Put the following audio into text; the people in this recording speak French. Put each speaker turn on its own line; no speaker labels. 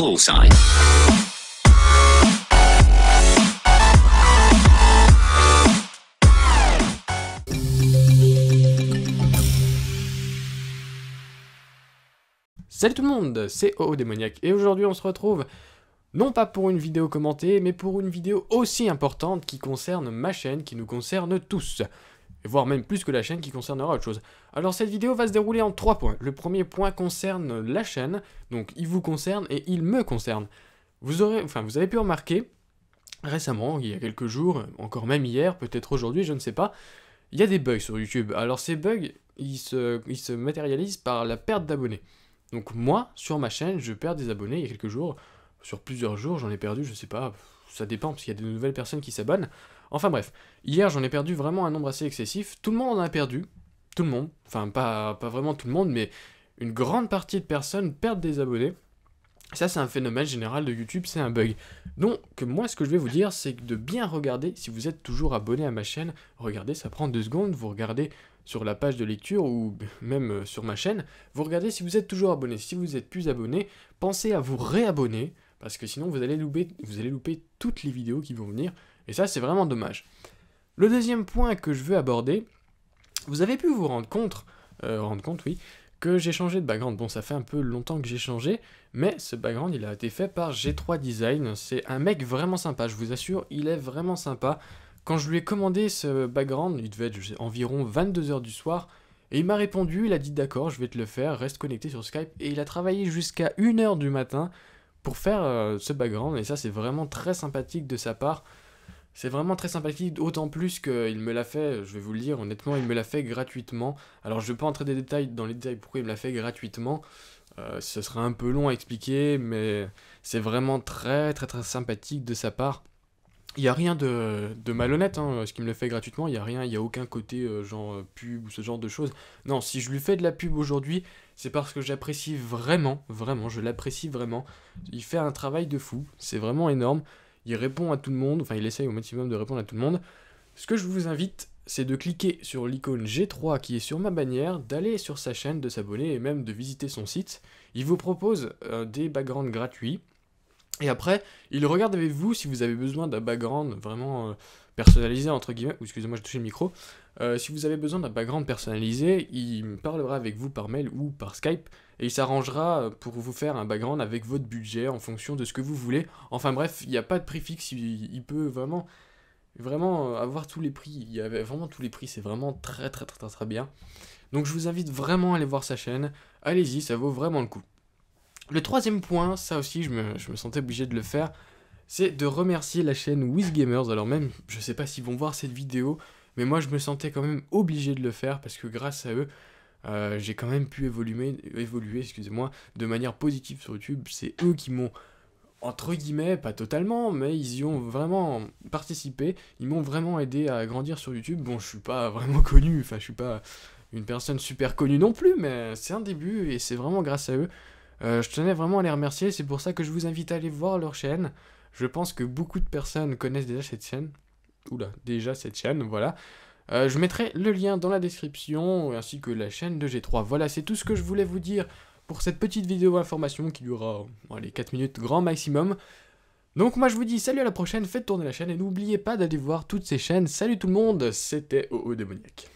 Poolside.
Salut tout le monde, c'est OO Démoniaque et aujourd'hui on se retrouve non pas pour une vidéo commentée, mais pour une vidéo aussi importante qui concerne ma chaîne, qui nous concerne tous, voire même plus que la chaîne qui concernera autre chose. Alors cette vidéo va se dérouler en 3 points. Le premier point concerne la chaîne, donc il vous concerne et il me concerne. Vous avez pu remarquer récemment, il y a quelques jours, encore même hier, peut-être aujourd'hui, je ne sais pas, il y a des bugs sur YouTube. Alors ces bugs, ils se matérialisent par la perte d'abonnés. Donc moi, sur ma chaîne, je perds des abonnés il y a quelques jours, sur plusieurs jours, j'en ai perdu, je sais pas, ça dépend, parce qu'il y a de nouvelles personnes qui s'abonnent. Enfin bref, hier j'en ai perdu vraiment un nombre assez excessif, tout le monde en a perdu, tout le monde, enfin pas vraiment tout le monde, mais une grande partie de personnes perdent des abonnés. Ça c'est un phénomène général de YouTube, c'est un bug. Donc moi ce que je vais vous dire, c'est de bien regarder, si vous êtes toujours abonné à ma chaîne, regardez, ça prend 2 secondes, vous regardez sur la page de lecture ou même sur ma chaîne, vous regardez si vous êtes toujours abonné. Si vous êtes plus abonné, pensez à vous réabonner, parce que sinon vous allez louper toutes les vidéos qui vont venir, et ça c'est vraiment dommage. Le deuxième point que je veux aborder, vous avez pu vous rendre compte, oui, que j'ai changé de background. Bon, ça fait un peu longtemps que j'ai changé, mais ce background il a été fait par G3 Design, c'est un mec vraiment sympa, je vous assure, il est vraiment sympa. Quand je lui ai commandé ce background, il devait être environ 22 h du soir, et il m'a répondu, il a dit d'accord, je vais te le faire, reste connecté sur Skype, et il a travaillé jusqu'à 1 h du matin pour faire ce background, et ça c'est vraiment très sympathique de sa part. C'est vraiment très sympathique, d'autant plus qu'il me l'a fait, je vais vous le dire, honnêtement, il me l'a fait gratuitement. Alors je ne vais pas entrer dans les détails pourquoi il me l'a fait gratuitement, ce serait un peu long à expliquer, mais c'est vraiment très sympathique de sa part. Il n'y a rien de malhonnête, hein, ce qui me le fait gratuitement, il n'y a aucun côté genre pub ou ce genre de choses. Non, si je lui fais de la pub aujourd'hui, c'est parce que j'apprécie vraiment, je l'apprécie vraiment. Il fait un travail de fou, c'est vraiment énorme. Il répond à tout le monde, enfin il essaye au maximum de répondre à tout le monde. Ce que je vous invite, c'est de cliquer sur l'icône G3 qui est sur ma bannière, d'aller sur sa chaîne, de s'abonner et même de visiter son site. Il vous propose des backgrounds gratuits. Et après, il regarde avec vous si vous avez besoin d'un background vraiment personnalisé, entre guillemets. Excusez-moi, je touchais le micro. Si vous avez besoin d'un background personnalisé, il parlera avec vous par mail ou par Skype. Et il s'arrangera pour vous faire un background avec votre budget en fonction de ce que vous voulez. Enfin bref, il n'y a pas de prix fixe. Il peut vraiment avoir tous les prix. Il y avait vraiment tous les prix. C'est vraiment très bien. Donc je vous invite vraiment à aller voir sa chaîne. Allez-y, ça vaut vraiment le coup. Le troisième point, ça aussi je me sentais obligé de le faire, c'est de remercier la chaîne WizGamers. Alors même, je sais pas s'ils vont voir cette vidéo, mais moi je me sentais quand même obligé de le faire parce que grâce à eux, j'ai quand même pu évoluer, excusez-moi, de manière positive sur YouTube. C'est eux qui m'ont, entre guillemets, pas totalement, mais ils y ont vraiment participé, ils m'ont vraiment aidé à grandir sur YouTube. Bon, je suis pas vraiment connu, enfin je suis pas une personne super connue non plus, mais c'est un début et c'est vraiment grâce à eux. Je tenais vraiment à les remercier, c'est pour ça que je vous invite à aller voir leur chaîne. Je pense que beaucoup de personnes connaissent déjà cette chaîne. Voilà. Je mettrai le lien dans la description, ainsi que la chaîne de G3. Voilà, c'est tout ce que je voulais vous dire pour cette petite vidéo information qui durera, allez, 4 minutes grand maximum. Donc moi je vous dis salut, à la prochaine, faites tourner la chaîne et n'oubliez pas d'aller voir toutes ces chaînes. Salut tout le monde, c'était OO Démoniaque.